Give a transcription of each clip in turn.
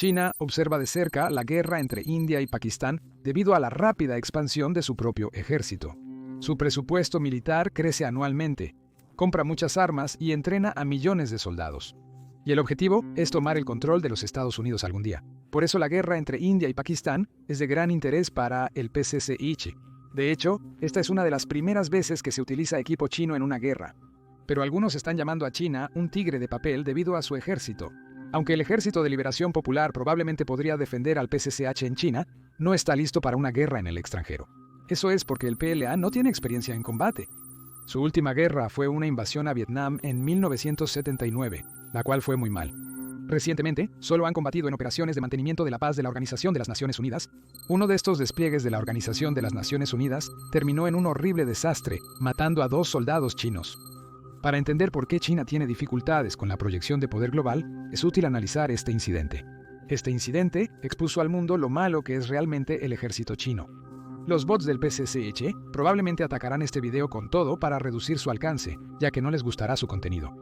China observa de cerca la guerra entre India y Pakistán debido a la rápida expansión de su propio ejército. Su presupuesto militar crece anualmente, compra muchas armas y entrena a millones de soldados. Y el objetivo es tomar el control de los Estados Unidos algún día. Por eso la guerra entre India y Pakistán es de gran interés para el PCCH. De hecho, esta es una de las primeras veces que se utiliza equipo chino en una guerra. Pero algunos están llamando a China un tigre de papel debido a su ejército. Aunque el Ejército de Liberación Popular probablemente podría defender al PCCH en China, no está listo para una guerra en el extranjero. Eso es porque el PLA no tiene experiencia en combate. Su última guerra fue una invasión a Vietnam en 1979, la cual fue muy mal. Recientemente, solo han combatido en operaciones de mantenimiento de la paz de la Organización de las Naciones Unidas. Uno de estos despliegues de la Organización de las Naciones Unidas terminó en un horrible desastre, matando a 2 soldados chinos. Para entender por qué China tiene dificultades con la proyección de poder global, es útil analizar este incidente. Este incidente expuso al mundo lo malo que es realmente el ejército chino. Los bots del PCCH probablemente atacarán este video con todo para reducir su alcance, ya que no les gustará su contenido.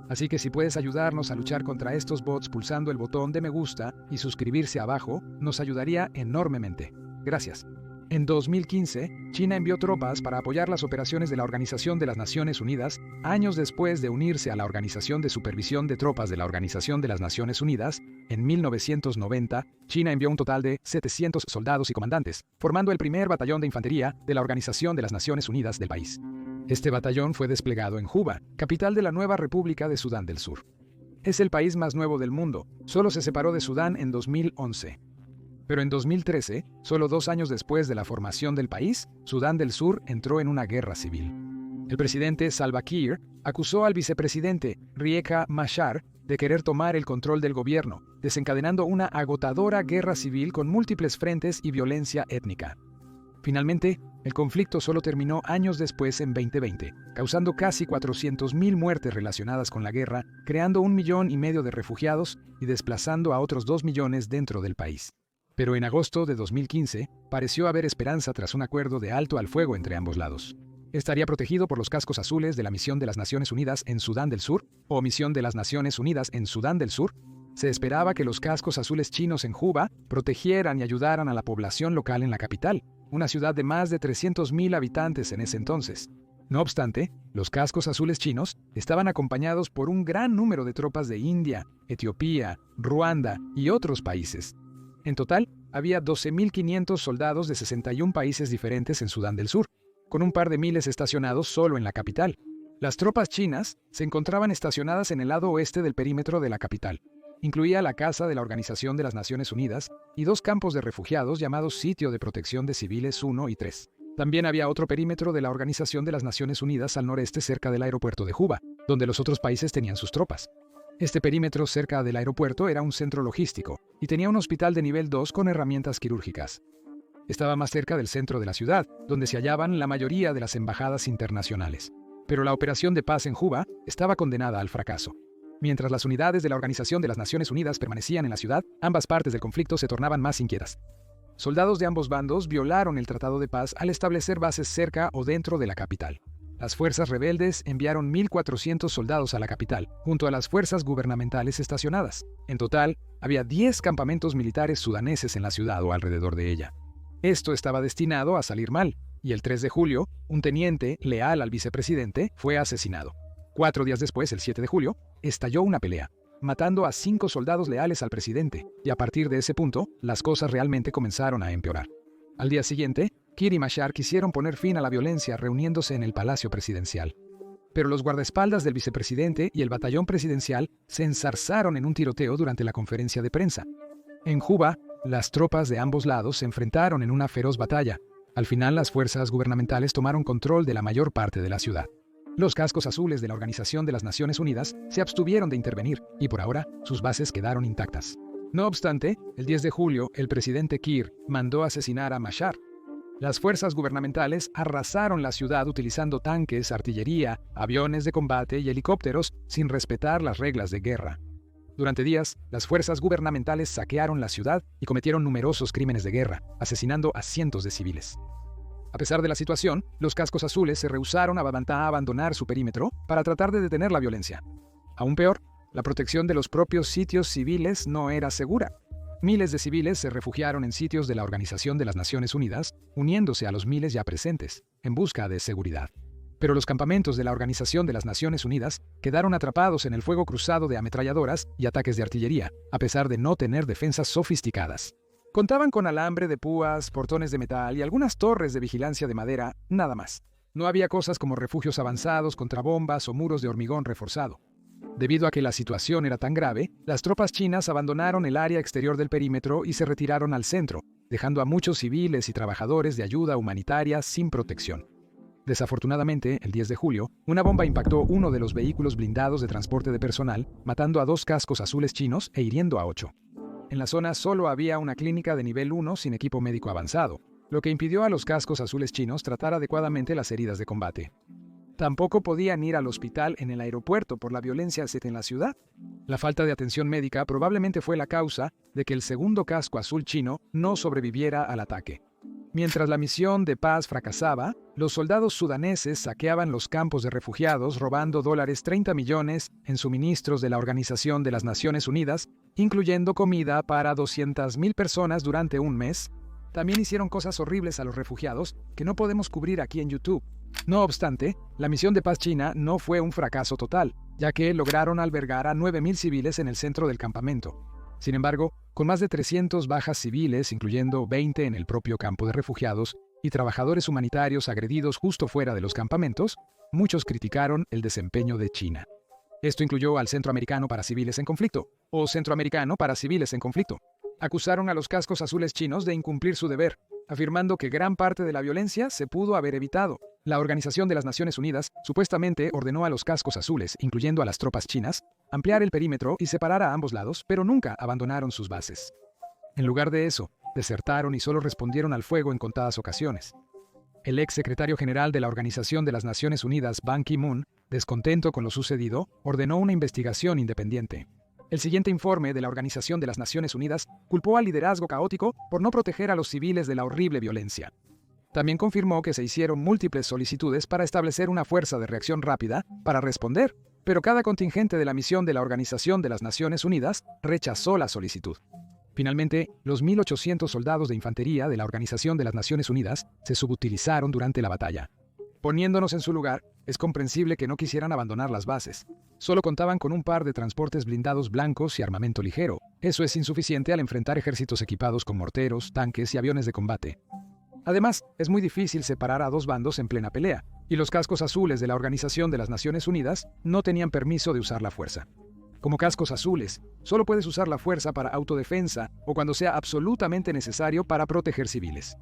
Así que si puedes ayudarnos a luchar contra estos bots pulsando el botón de me gusta y suscribirse abajo, nos ayudaría enormemente. Gracias. En 2015, China envió tropas para apoyar las operaciones de la Organización de las Naciones Unidas, años después de unirse a la Organización de Supervisión de Tropas de la Organización de las Naciones Unidas. En 1990, China envió un total de 700 soldados y comandantes, formando el primer batallón de infantería de la Organización de las Naciones Unidas del país. Este batallón fue desplegado en Juba, capital de la nueva República de Sudán del Sur. Es el país más nuevo del mundo, solo se separó de Sudán en 2011. Pero en 2013, solo 2 años después de la formación del país, Sudán del Sur entró en una guerra civil. El presidente Salva Kiir acusó al vicepresidente Riek Machar de querer tomar el control del gobierno, desencadenando una agotadora guerra civil con múltiples frentes y violencia étnica. Finalmente, el conflicto solo terminó años después en 2020, causando casi 400.000 muertes relacionadas con la guerra, creando 1,5 millones de refugiados y desplazando a otros 2 millones dentro del país. Pero en agosto de 2015, pareció haber esperanza tras un acuerdo de alto al fuego entre ambos lados. Estaría protegido por los cascos azules de la Misión de las Naciones Unidas en Sudán del Sur, o Misión de las Naciones Unidas en Sudán del Sur. Se esperaba que los cascos azules chinos en Juba protegieran y ayudaran a la población local en la capital, una ciudad de más de 300.000 habitantes en ese entonces. No obstante, los cascos azules chinos estaban acompañados por un gran número de tropas de India, Etiopía, Ruanda y otros países. En total, había 12.500 soldados de 61 países diferentes en Sudán del Sur, con un par de miles estacionados solo en la capital. Las tropas chinas se encontraban estacionadas en el lado oeste del perímetro de la capital. Incluía la casa de la Organización de las Naciones Unidas y 2 campos de refugiados llamados Sitio de Protección de Civiles 1 y 3. También había otro perímetro de la Organización de las Naciones Unidas al noreste cerca del aeropuerto de Juba, donde los otros países tenían sus tropas. Este perímetro cerca del aeropuerto era un centro logístico y tenía un hospital de nivel 2 con herramientas quirúrgicas. Estaba más cerca del centro de la ciudad, donde se hallaban la mayoría de las embajadas internacionales. Pero la operación de paz en Juba estaba condenada al fracaso. Mientras las unidades de la Organización de las Naciones Unidas permanecían en la ciudad, ambas partes del conflicto se tornaban más inquietas. Soldados de ambos bandos violaron el tratado de paz al establecer bases cerca o dentro de la capital. Las fuerzas rebeldes enviaron 1.400 soldados a la capital, junto a las fuerzas gubernamentales estacionadas. En total, había 10 campamentos militares sudaneses en la ciudad o alrededor de ella. Esto estaba destinado a salir mal, y el 3 de julio, un teniente leal al vicepresidente fue asesinado. 4 días después, el 7 de julio, estalló una pelea, matando a 5 soldados leales al presidente, y a partir de ese punto, las cosas realmente comenzaron a empeorar. Al día siguiente, Kiir y Machar quisieron poner fin a la violencia reuniéndose en el Palacio Presidencial. Pero los guardaespaldas del vicepresidente y el batallón presidencial se enzarzaron en un tiroteo durante la conferencia de prensa. En Juba, las tropas de ambos lados se enfrentaron en una feroz batalla. Al final, las fuerzas gubernamentales tomaron control de la mayor parte de la ciudad. Los cascos azules de la Organización de las Naciones Unidas se abstuvieron de intervenir y por ahora sus bases quedaron intactas. No obstante, el 10 de julio, el presidente Kiir mandó asesinar a Machar. Las fuerzas gubernamentales arrasaron la ciudad utilizando tanques, artillería, aviones de combate y helicópteros sin respetar las reglas de guerra. Durante días, las fuerzas gubernamentales saquearon la ciudad y cometieron numerosos crímenes de guerra, asesinando a cientos de civiles. A pesar de la situación, los cascos azules se rehusaron a abandonar su perímetro para tratar de detener la violencia. Aún peor, la protección de los propios sitios civiles no era segura. Miles de civiles se refugiaron en sitios de la Organización de las Naciones Unidas, uniéndose a los miles ya presentes, en busca de seguridad. Pero los campamentos de la Organización de las Naciones Unidas quedaron atrapados en el fuego cruzado de ametralladoras y ataques de artillería, a pesar de no tener defensas sofisticadas. Contaban con alambre de púas, portones de metal y algunas torres de vigilancia de madera, nada más. No había cosas como refugios avanzados contra bombas o muros de hormigón reforzado. Debido a que la situación era tan grave, las tropas chinas abandonaron el área exterior del perímetro y se retiraron al centro, dejando a muchos civiles y trabajadores de ayuda humanitaria sin protección. Desafortunadamente, el 10 de julio, una bomba impactó uno de los vehículos blindados de transporte de personal, matando a 2 cascos azules chinos e hiriendo a 8. En la zona solo había una clínica de nivel 1 sin equipo médico avanzado, lo que impidió a los cascos azules chinos tratar adecuadamente las heridas de combate. Tampoco podían ir al hospital en el aeropuerto por la violencia en la ciudad. La falta de atención médica probablemente fue la causa de que el segundo casco azul chino no sobreviviera al ataque. Mientras la misión de paz fracasaba, los soldados sudaneses saqueaban los campos de refugiados robando $30 millones en suministros de la Organización de las Naciones Unidas, incluyendo comida para 200,000 personas durante un mes. También hicieron cosas horribles a los refugiados que no podemos cubrir aquí en YouTube. No obstante, la misión de paz china no fue un fracaso total, ya que lograron albergar a 9,000 civiles en el centro del campamento. Sin embargo, con más de 300 bajas civiles, incluyendo 20 en el propio campo de refugiados, y trabajadores humanitarios agredidos justo fuera de los campamentos, muchos criticaron el desempeño de China. Esto incluyó al Centroamericano para Civiles en Conflicto, o Centroamericano para Civiles en Conflicto. Acusaron a los cascos azules chinos de incumplir su deber, afirmando que gran parte de la violencia se pudo haber evitado. La Organización de las Naciones Unidas supuestamente ordenó a los cascos azules, incluyendo a las tropas chinas, ampliar el perímetro y separar a ambos lados, pero nunca abandonaron sus bases. En lugar de eso, desertaron y solo respondieron al fuego en contadas ocasiones. El ex secretario general de la Organización de las Naciones Unidas, Ban Ki-moon, descontento con lo sucedido, ordenó una investigación independiente. El siguiente informe de la Organización de las Naciones Unidas culpó al liderazgo caótico por no proteger a los civiles de la horrible violencia. También confirmó que se hicieron múltiples solicitudes para establecer una fuerza de reacción rápida para responder, pero cada contingente de la misión de la Organización de las Naciones Unidas rechazó la solicitud. Finalmente, los 1,800 soldados de infantería de la Organización de las Naciones Unidas se subutilizaron durante la batalla. Poniéndonos en su lugar, es comprensible que no quisieran abandonar las bases. Solo contaban con un par de transportes blindados blancos y armamento ligero. Eso es insuficiente al enfrentar ejércitos equipados con morteros, tanques y aviones de combate. Además, es muy difícil separar a 2 bandos en plena pelea, y los cascos azules de la Organización de las Naciones Unidas no tenían permiso de usar la fuerza. Como cascos azules, solo puedes usar la fuerza para autodefensa o cuando sea absolutamente necesario para proteger civiles.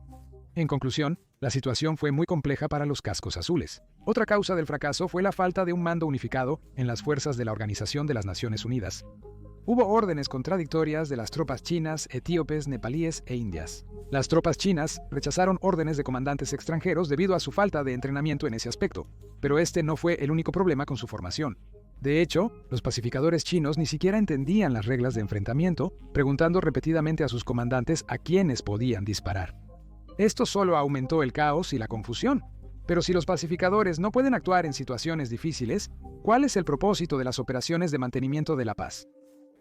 En conclusión, la situación fue muy compleja para los cascos azules. Otra causa del fracaso fue la falta de un mando unificado en las fuerzas de la Organización de las Naciones Unidas. Hubo órdenes contradictorias de las tropas chinas, etíopes, nepalíes e indias. Las tropas chinas rechazaron órdenes de comandantes extranjeros debido a su falta de entrenamiento en ese aspecto, pero este no fue el único problema con su formación. De hecho, los pacificadores chinos ni siquiera entendían las reglas de enfrentamiento, preguntando repetidamente a sus comandantes a quiénes podían disparar. Esto solo aumentó el caos y la confusión. Pero si los pacificadores no pueden actuar en situaciones difíciles, ¿cuál es el propósito de las operaciones de mantenimiento de la paz?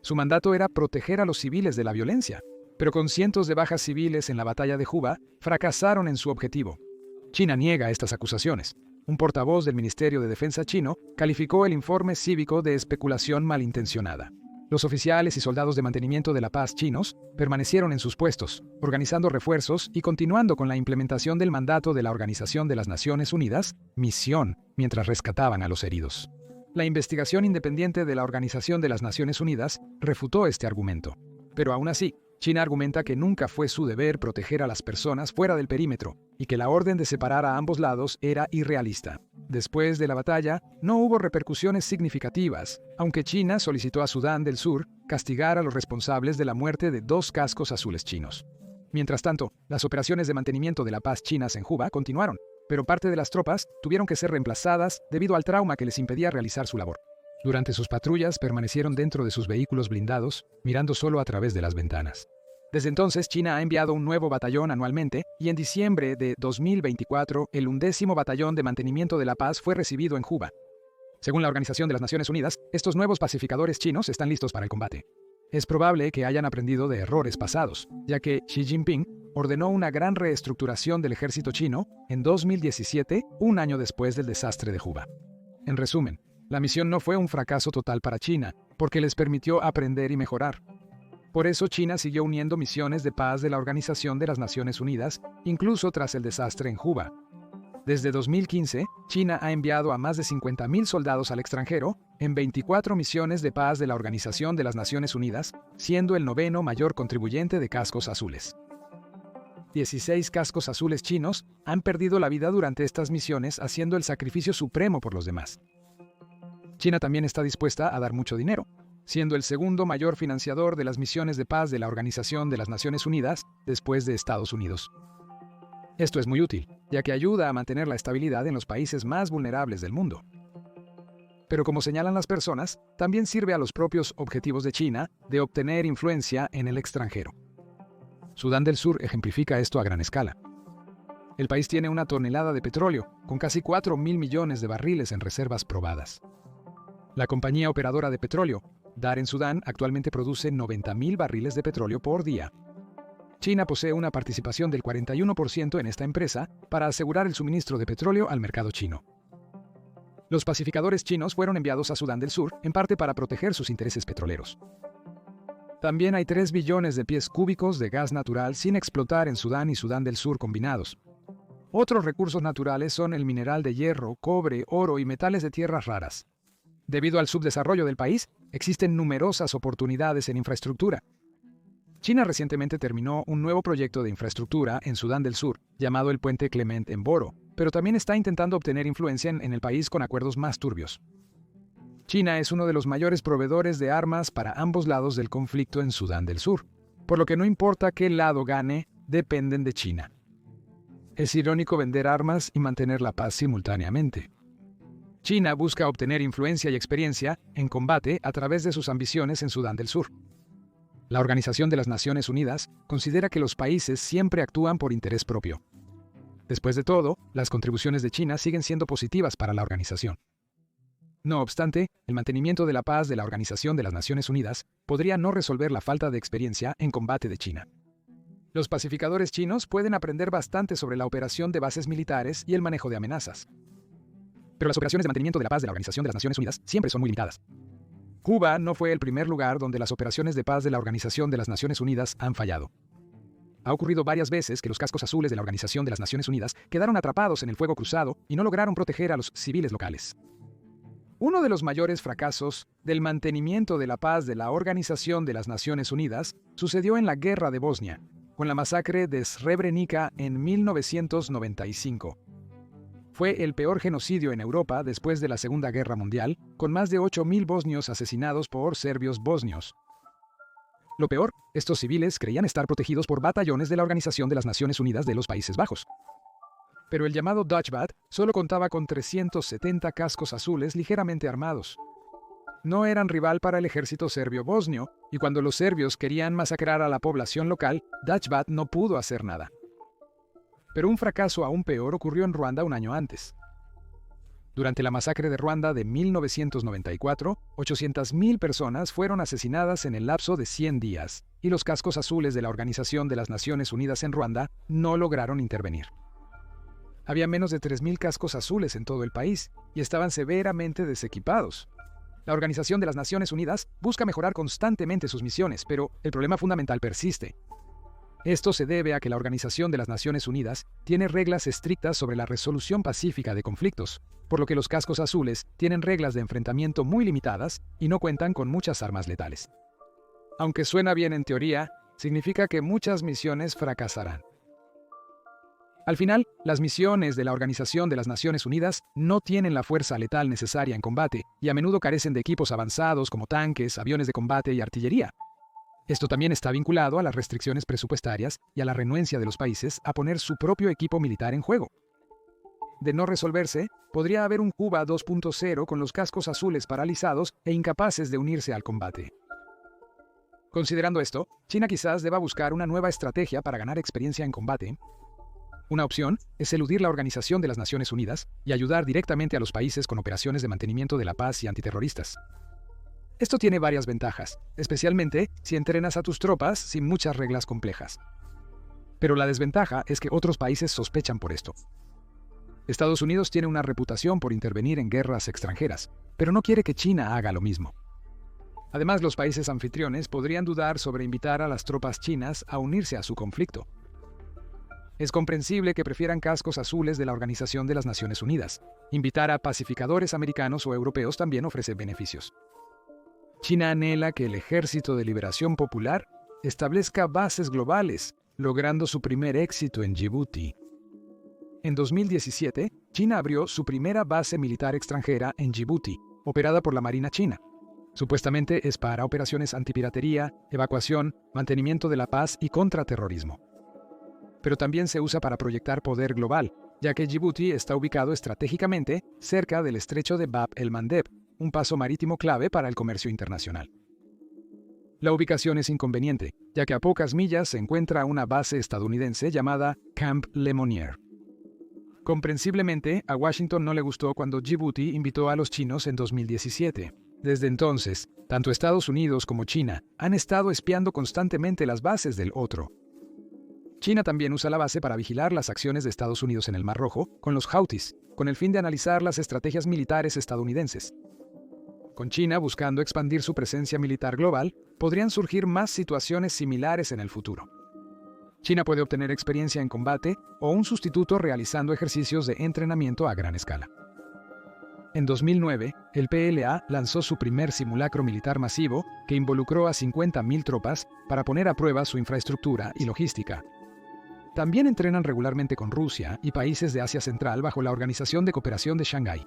Su mandato era proteger a los civiles de la violencia, pero con cientos de bajas civiles en la batalla de Juba, fracasaron en su objetivo. China niega estas acusaciones. Un portavoz del Ministerio de Defensa chino calificó el informe cívico de especulación malintencionada. Los oficiales y soldados de mantenimiento de la paz chinos permanecieron en sus puestos, organizando refuerzos y continuando con la implementación del mandato de la Organización de las Naciones Unidas, misión, mientras rescataban a los heridos. La investigación independiente de la Organización de las Naciones Unidas refutó este argumento. Pero aún así, China argumenta que nunca fue su deber proteger a las personas fuera del perímetro y que la orden de separar a ambos lados era irrealista. Después de la batalla, no hubo repercusiones significativas, aunque China solicitó a Sudán del Sur castigar a los responsables de la muerte de 2 cascos azules chinos. Mientras tanto, las operaciones de mantenimiento de la paz chinas en Juba continuaron, pero parte de las tropas tuvieron que ser reemplazadas debido al trauma que les impedía realizar su labor. Durante sus patrullas permanecieron dentro de sus vehículos blindados, mirando solo a través de las ventanas. Desde entonces, China ha enviado un nuevo batallón anualmente y en diciembre de 2024, el 11º Batallón de Mantenimiento de la Paz fue recibido en Juba. Según la Organización de las Naciones Unidas, estos nuevos pacificadores chinos están listos para el combate. Es probable que hayan aprendido de errores pasados, ya que Xi Jinping ordenó una gran reestructuración del ejército chino en 2017, un año después del desastre de Juba. En resumen, la misión no fue un fracaso total para China, porque les permitió aprender y mejorar. Por eso China siguió uniendo misiones de paz de la Organización de las Naciones Unidas, incluso tras el desastre en Juba. Desde 2015, China ha enviado a más de 50.000 soldados al extranjero en 24 misiones de paz de la Organización de las Naciones Unidas, siendo el 9º mayor contribuyente de cascos azules. 16 cascos azules chinos han perdido la vida durante estas misiones, haciendo el sacrificio supremo por los demás. China también está dispuesta a dar mucho dinero, siendo el segundo mayor financiador de las misiones de paz de la Organización de las Naciones Unidas después de Estados Unidos. Esto es muy útil, ya que ayuda a mantener la estabilidad en los países más vulnerables del mundo. Pero como señalan las personas, también sirve a los propios objetivos de China de obtener influencia en el extranjero. Sudán del Sur ejemplifica esto a gran escala. El país tiene 1 tonelada de petróleo, con casi 4.000 millones de barriles en reservas probadas. La compañía operadora de petróleo, Dar en Sudán, actualmente produce 90.000 barriles de petróleo por día. China posee una participación del 41% en esta empresa para asegurar el suministro de petróleo al mercado chino. Los pacificadores chinos fueron enviados a Sudán del Sur, en parte para proteger sus intereses petroleros. También hay 3 billones de pies cúbicos de gas natural sin explotar en Sudán y Sudán del Sur combinados. Otros recursos naturales son el mineral de hierro, cobre, oro y metales de tierras raras. Debido al subdesarrollo del país, existen numerosas oportunidades en infraestructura. China recientemente terminó un nuevo proyecto de infraestructura en Sudán del Sur, llamado el Puente Clement en Boro, pero también está intentando obtener influencia en el país con acuerdos más turbios. China es uno de los mayores proveedores de armas para ambos lados del conflicto en Sudán del Sur, por lo que no importa qué lado gane, dependen de China. Es irónico vender armas y mantener la paz simultáneamente. China busca obtener influencia y experiencia en combate a través de sus ambiciones en Sudán del Sur. La Organización de las Naciones Unidas considera que los países siempre actúan por interés propio. Después de todo, las contribuciones de China siguen siendo positivas para la organización. No obstante, el mantenimiento de la paz de la Organización de las Naciones Unidas podría no resolver la falta de experiencia en combate de China. Los pacificadores chinos pueden aprender bastante sobre la operación de bases militares y el manejo de amenazas. Pero las operaciones de mantenimiento de la paz de la Organización de las Naciones Unidas siempre son muy limitadas. Cuba no fue el primer lugar donde las operaciones de paz de la Organización de las Naciones Unidas han fallado. Ha ocurrido varias veces que los cascos azules de la Organización de las Naciones Unidas quedaron atrapados en el fuego cruzado y no lograron proteger a los civiles locales. Uno de los mayores fracasos del mantenimiento de la paz de la Organización de las Naciones Unidas sucedió en la Guerra de Bosnia, con la masacre de Srebrenica en 1995. Fue el peor genocidio en Europa después de la Segunda Guerra Mundial, con más de 8.000 bosnios asesinados por serbios bosnios. Lo peor, estos civiles creían estar protegidos por batallones de la Organización de las Naciones Unidas de los Países Bajos. Pero el llamado Dutchbat solo contaba con 370 cascos azules ligeramente armados. No eran rival para el ejército serbio-bosnio, y cuando los serbios querían masacrar a la población local, Dutchbat no pudo hacer nada. Pero un fracaso aún peor ocurrió en Ruanda un año antes. Durante la masacre de Ruanda de 1994, 800.000 personas fueron asesinadas en el lapso de 100 días, y los cascos azules de la Organización de las Naciones Unidas en Ruanda no lograron intervenir. Había menos de 3.000 cascos azules en todo el país, y estaban severamente desequipados. La Organización de las Naciones Unidas busca mejorar constantemente sus misiones, pero el problema fundamental persiste. Esto se debe a que la Organización de las Naciones Unidas tiene reglas estrictas sobre la resolución pacífica de conflictos, por lo que los cascos azules tienen reglas de enfrentamiento muy limitadas y no cuentan con muchas armas letales. Aunque suena bien en teoría, significa que muchas misiones fracasarán. Al final, las misiones de la Organización de las Naciones Unidas no tienen la fuerza letal necesaria en combate y a menudo carecen de equipos avanzados como tanques, aviones de combate y artillería. Esto también está vinculado a las restricciones presupuestarias y a la renuencia de los países a poner su propio equipo militar en juego. De no resolverse, podría haber un Cuba 2.0 con los cascos azules paralizados e incapaces de unirse al combate. Considerando esto, China quizás deba buscar una nueva estrategia para ganar experiencia en combate. Una opción es eludir la Organización de las Naciones Unidas y ayudar directamente a los países con operaciones de mantenimiento de la paz y antiterroristas. Esto tiene varias ventajas, especialmente si entrenas a tus tropas sin muchas reglas complejas. Pero la desventaja es que otros países sospechan por esto. Estados Unidos tiene una reputación por intervenir en guerras extranjeras, pero no quiere que China haga lo mismo. Además, los países anfitriones podrían dudar sobre invitar a las tropas chinas a unirse a su conflicto. Es comprensible que prefieran cascos azules de la Organización de las Naciones Unidas. Invitar a pacificadores americanos o europeos también ofrece beneficios. China anhela que el Ejército de Liberación Popular establezca bases globales, logrando su primer éxito en Djibouti. En 2017, China abrió su primera base militar extranjera en Djibouti, operada por la Marina China. Supuestamente es para operaciones antipiratería, evacuación, mantenimiento de la paz y contraterrorismo. Pero también se usa para proyectar poder global, ya que Djibouti está ubicado estratégicamente cerca del estrecho de Bab el-Mandeb, un paso marítimo clave para el comercio internacional. La ubicación es inconveniente, ya que a pocas millas se encuentra una base estadounidense llamada Camp Lemonnier. Comprensiblemente, a Washington no le gustó cuando Djibouti invitó a los chinos en 2017. Desde entonces, tanto Estados Unidos como China han estado espiando constantemente las bases del otro. China también usa la base para vigilar las acciones de Estados Unidos en el Mar Rojo con los Houthis, con el fin de analizar las estrategias militares estadounidenses. Con China buscando expandir su presencia militar global, podrían surgir más situaciones similares en el futuro. China puede obtener experiencia en combate o un sustituto realizando ejercicios de entrenamiento a gran escala. En 2009, el PLA lanzó su primer simulacro militar masivo que involucró a 50.000 tropas para poner a prueba su infraestructura y logística. También entrenan regularmente con Rusia y países de Asia Central bajo la Organización de Cooperación de Shanghái.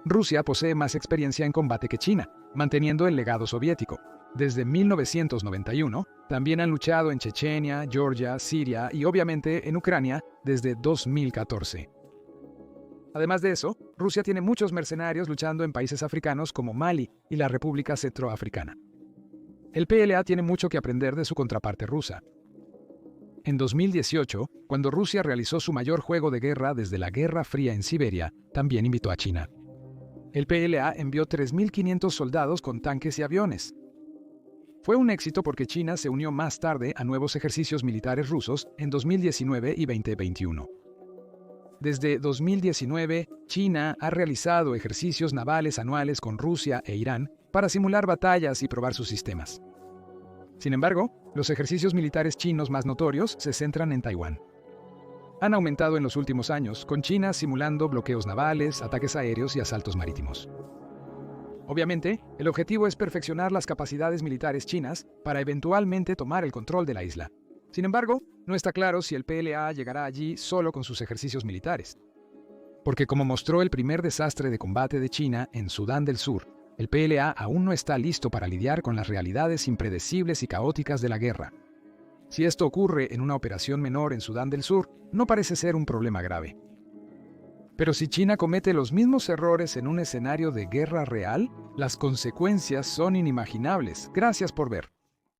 Rusia posee más experiencia en combate que China, manteniendo el legado soviético. Desde 1991, también han luchado en Chechenia, Georgia, Siria y obviamente en Ucrania desde 2014. Además de eso, Rusia tiene muchos mercenarios luchando en países africanos como Mali y la República Centroafricana. El PLA tiene mucho que aprender de su contraparte rusa. En 2018, cuando Rusia realizó su mayor juego de guerra desde la Guerra Fría en Siberia, también invitó a China. El PLA envió 3.500 soldados con tanques y aviones. Fue un éxito porque China se unió más tarde a nuevos ejercicios militares rusos en 2019 y 2021. Desde 2019, China ha realizado ejercicios navales anuales con Rusia e Irán para simular batallas y probar sus sistemas. Sin embargo, los ejercicios militares chinos más notorios se centran en Taiwán. Han aumentado en los últimos años, con China simulando bloqueos navales, ataques aéreos y asaltos marítimos. Obviamente, el objetivo es perfeccionar las capacidades militares chinas para eventualmente tomar el control de la isla. Sin embargo, no está claro si el PLA llegará allí solo con sus ejercicios militares. Porque como mostró el primer desastre de combate de China en Sudán del Sur, el PLA aún no está listo para lidiar con las realidades impredecibles y caóticas de la guerra. Si esto ocurre en una operación menor en Sudán del Sur, no parece ser un problema grave. Pero si China comete los mismos errores en un escenario de guerra real, las consecuencias son inimaginables. Gracias por ver.